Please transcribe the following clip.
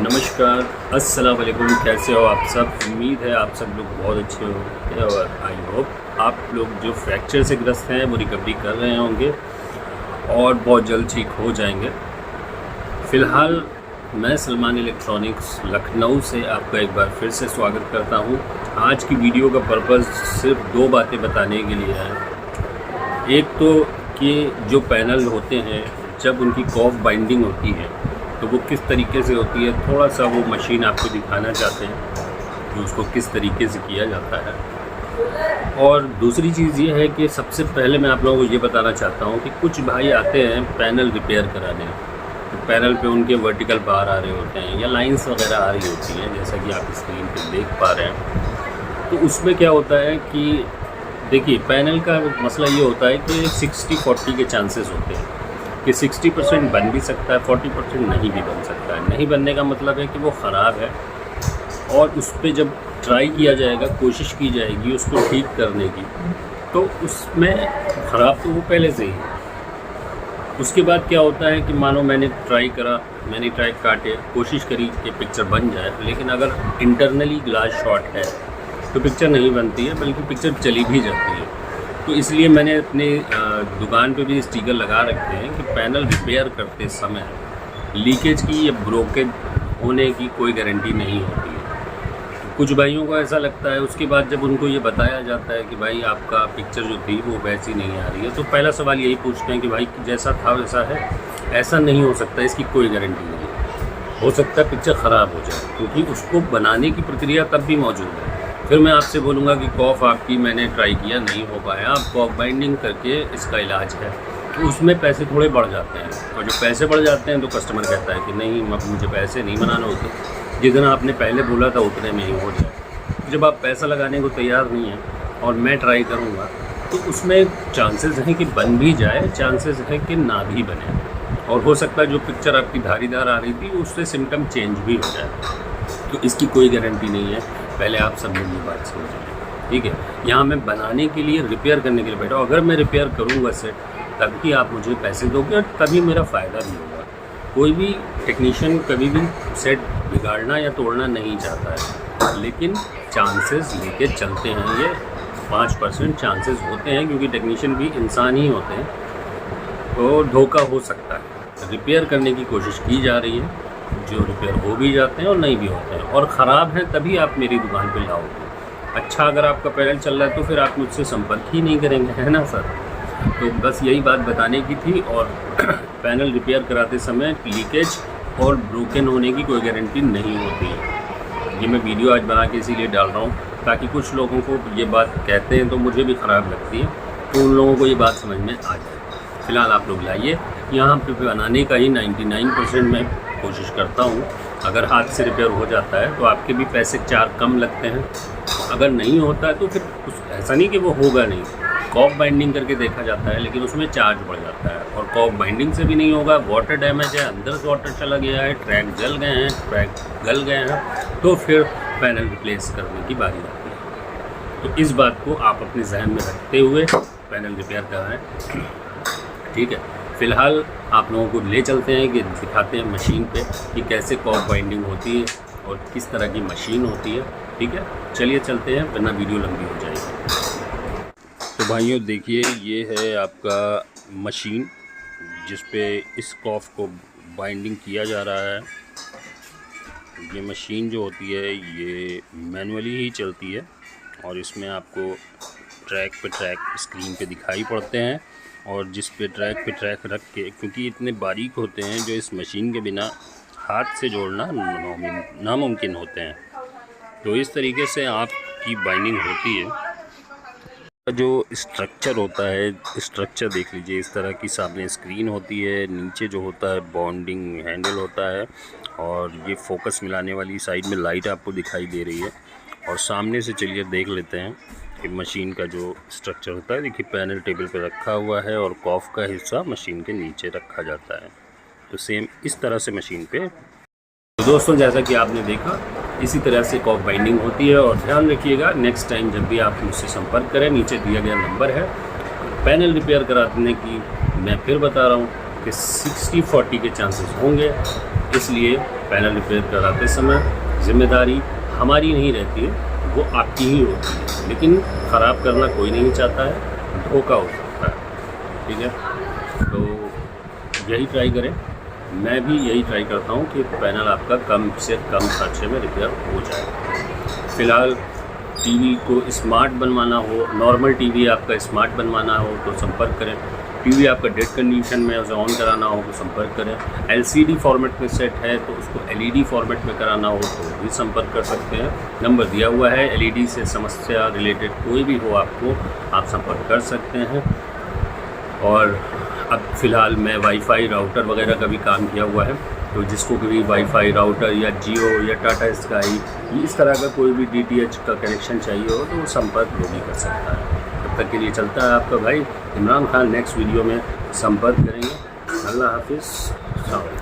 नमस्कार, अस्सलाम वालेकुम। कैसे हो आप सब? उम्मीद है आप सब लोग बहुत अच्छे होंगे और आई होप आप लोग जो फ्रैक्चर से ग्रस्त हैं वो रिकवरी कर रहे होंगे और बहुत जल्द ठीक हो जाएंगे। फ़िलहाल मैं सलमान इलेक्ट्रॉनिक्स लखनऊ से आपका एक बार फिर से स्वागत करता हूं। आज की वीडियो का पर्पज़ सिर्फ दो बातें बताने के लिए है। एक तो कि जो पैनल होते हैं जब उनकी कॉफ बाइंडिंग होती है तो वो किस तरीके से होती है, थोड़ा सा वो मशीन आपको दिखाना चाहते हैं कि उसको किस तरीके से किया जाता है। और दूसरी चीज़ ये है कि सबसे पहले मैं आप लोगों को ये बताना चाहता हूँ कि कुछ भाई आते हैं पैनल रिपेयर कराने, तो पैनल पे उनके वर्टिकल बार आ रहे होते हैं या लाइंस वगैरह आ रही होती हैं, जैसा कि आप स्क्रीन पे देख पा रहे हैं। तो उसमें क्या होता है कि देखिए, पैनल का मसला ये होता है कि 60-40 के चांसेस होते हैं कि 60% बन भी सकता है, 40% नहीं भी बन सकता है। नहीं बनने का मतलब है कि वो ख़राब है और उस पर जब ट्राई किया जाएगा, कोशिश की जाएगी उसको ठीक करने की, तो उसमें ख़राब तो वो पहले से ही है। उसके बाद क्या होता है कि मानो मैंने ट्राई काटे, कोशिश करी कि पिक्चर बन जाए, लेकिन अगर इंटरनली ग्लास शॉट है तो पिक्चर नहीं बनती है, बल्कि पिक्चर चली भी जाती है। तो इसलिए मैंने अपने दुकान पे भी स्टिकर लगा रखे हैं कि पैनल रिपेयर करते समय लीकेज की या ब्रोकेज होने की कोई गारंटी नहीं होती है। कुछ भाइयों को ऐसा लगता है, उसके बाद जब उनको ये बताया जाता है कि भाई आपका पिक्चर जो थी वो वैसी नहीं आ रही है, तो पहला सवाल यही पूछते हैं कि भाई जैसा था वैसा है? ऐसा नहीं हो सकता, इसकी कोई गारंटी नहीं है। हो सकता है पिक्चर ख़राब हो जाए, क्योंकि उसको बनाने की प्रक्रिया तब भी मौजूद है। फिर मैं आपसे बोलूँगा कि कॉफ आपकी मैंने ट्राई किया, नहीं हो पाया, आप कॉफ बाइंडिंग करके इसका इलाज है, तो उसमें पैसे थोड़े बढ़ जाते हैं। और जब पैसे बढ़ जाते हैं तो कस्टमर कहता है कि नहीं, मुझे पैसे नहीं बनाने होते, जितना आपने पहले बोला था उतने में ही हो जाए। जब आप पैसा लगाने को तैयार नहीं हैं और मैं ट्राई करूँगा, तो उसमें चांसेस हैं कि बन भी जाए, चांसेस हैं कि ना भी बने, और हो सकता है जो पिक्चर आपकी धारीदार आ रही थी उससे सिम्टम चेंज भी हो जाए। तो इसकी कोई गारंटी नहीं है, पहले आप सब लोग ये बात समझें, ठीक है? यहाँ मैं बनाने के लिए, रिपेयर करने के लिए बैठा हूँ। अगर मैं रिपेयर करूँगा सेट, तभी आप मुझे पैसे दोगे और तभी मेरा फ़ायदा भी होगा। कोई भी टेक्नीशियन कभी भी सेट बिगाड़ना या तोड़ना नहीं चाहता है, लेकिन चांसेस लेके चलते हैं। ये 5% चांसेस होते हैं, क्योंकि टेक्नीशियन भी इंसान ही होते हैं, तो धोखा हो सकता है। रिपेयर करने की कोशिश की जा रही है, जो रिपेयर हो भी जाते हैं और नहीं भी होते हैं, और ख़राब है तभी आप मेरी दुकान पे लाओगे। अच्छा, अगर आपका पैनल चल रहा है तो फिर आप मुझसे संपर्क ही नहीं करेंगे, है ना सर? तो बस यही बात बताने की थी। और पैनल रिपेयर कराते समय लीकेज और ब्रोकन होने की कोई गारंटी नहीं होती है। ये मैं वीडियो आज बना के इसीलिए डाल रहा हूँ, ताकि कुछ लोगों को ये बात कहते हैं तो मुझे भी ख़राब लगती है, तो उन लोगों को ये बात समझ में आ जाए। फ़िलहाल आप लोग लाइए, यहाँ पे बनाने का ही 99% मैं कोशिश करता हूँ। अगर हाथ से रिपेयर हो जाता है तो आपके भी पैसे 4 कम लगते हैं, अगर नहीं होता है तो फिर ऐसा नहीं कि वो होगा नहीं। कॉफ बाइंडिंग करके देखा जाता है, लेकिन उसमें चार्ज बढ़ जाता है, और कॉफ बाइंडिंग से भी नहीं होगा। वाटर डैमेज है, अंदर से वाटर चला गया है, ट्रैक जल गए हैं, ट्रैक गल गए हैं, तो फिर पैनल रिप्लेस करने की बारी आती है। तो इस बात को आप अपने जहन में रखते हुए पैनल रिपेयर कराएँ, ठीक है? फ़िलहाल आप लोगों को ले चलते हैं कि दिखाते हैं मशीन पे कि कैसे कॉफ बाइंडिंग होती है और किस तरह की मशीन होती है, ठीक है? चलिए चलते हैं, वरना वीडियो लंबी हो जाएगी। तो भाइयों देखिए, ये है आपका मशीन जिस पे इस कॉफ को बाइंडिंग किया जा रहा है। ये मशीन जो होती है ये मैनुअली ही चलती है, और इसमें आपको ट्रैक पे ट्रैक स्क्रीन पे दिखाई पड़ते हैं, और जिस पे ट्रैक रख के, क्योंकि इतने बारीक होते हैं जो इस मशीन के बिना हाथ से जोड़ना नामुमकिन होते हैं, तो इस तरीके से आपकी बाइंडिंग होती है। जो स्ट्रक्चर होता है, स्ट्रक्चर देख लीजिए, इस तरह की सामने स्क्रीन होती है, नीचे जो होता है बॉन्डिंग हैंडल होता है, और ये फोकस मिलाने वाली साइड में लाइट आपको दिखाई दे रही है। और सामने से चलिए देख लेते हैं कि मशीन का जो स्ट्रक्चर होता है। देखिए, पैनल टेबल पे रखा हुआ है और कॉफ का हिस्सा मशीन के नीचे रखा जाता है, तो सेम इस तरह से मशीन पे। तो दोस्तों, जैसा कि आपने देखा, इसी तरह से कॉफ बाइंडिंग होती है। और ध्यान रखिएगा, नेक्स्ट टाइम जब भी आप मुझसे संपर्क करें, नीचे दिया गया नंबर है। पैनल रिपेयर कराने की मैं फिर बता रहा हूँ कि 60-40 के चांसेस होंगे, इसलिए पैनल रिपेयर कराते समय जिम्मेदारी हमारी नहीं रहती है, वो आपकी ही होती है। लेकिन ख़राब करना कोई नहीं चाहता है, धोखा हो सकता है। ठीक है, तो यही ट्राई करें। मैं भी यही ट्राई करता हूँ कि पैनल आपका कम से कम खर्चे में रिपेयर हो जाए। फ़िलहाल टीवी को स्मार्ट बनवाना हो, नॉर्मल टीवी आपका स्मार्ट बनवाना हो तो संपर्क करें। टीवी आपका डेड कंडीशन में उसे ऑन कराना हो तो संपर्क करें। एलसीडी फॉर्मेट में सेट है तो उसको एलईडी फॉर्मेट में कराना हो तो भी संपर्क कर सकते हैं। नंबर दिया हुआ है। एलईडी से समस्या रिलेटेड कोई भी हो आपको, आप संपर्क कर सकते हैं। और अब फ़िलहाल मैं वाईफाई राउटर वगैरह का भी काम किया हुआ है, तो जिसको भी वाईफाई राउटर या जियो या टाटा स्काई इस तरह का कोई भी डीटीएच का कनेक्शन चाहिए हो तो वो संपर्क वो भी कर सकता है। तब तक के लिए चलता है आपका भाई इमरान खान। नेक्स्ट वीडियो में संपर्क करेंगे। अल्लाह हाफिज़।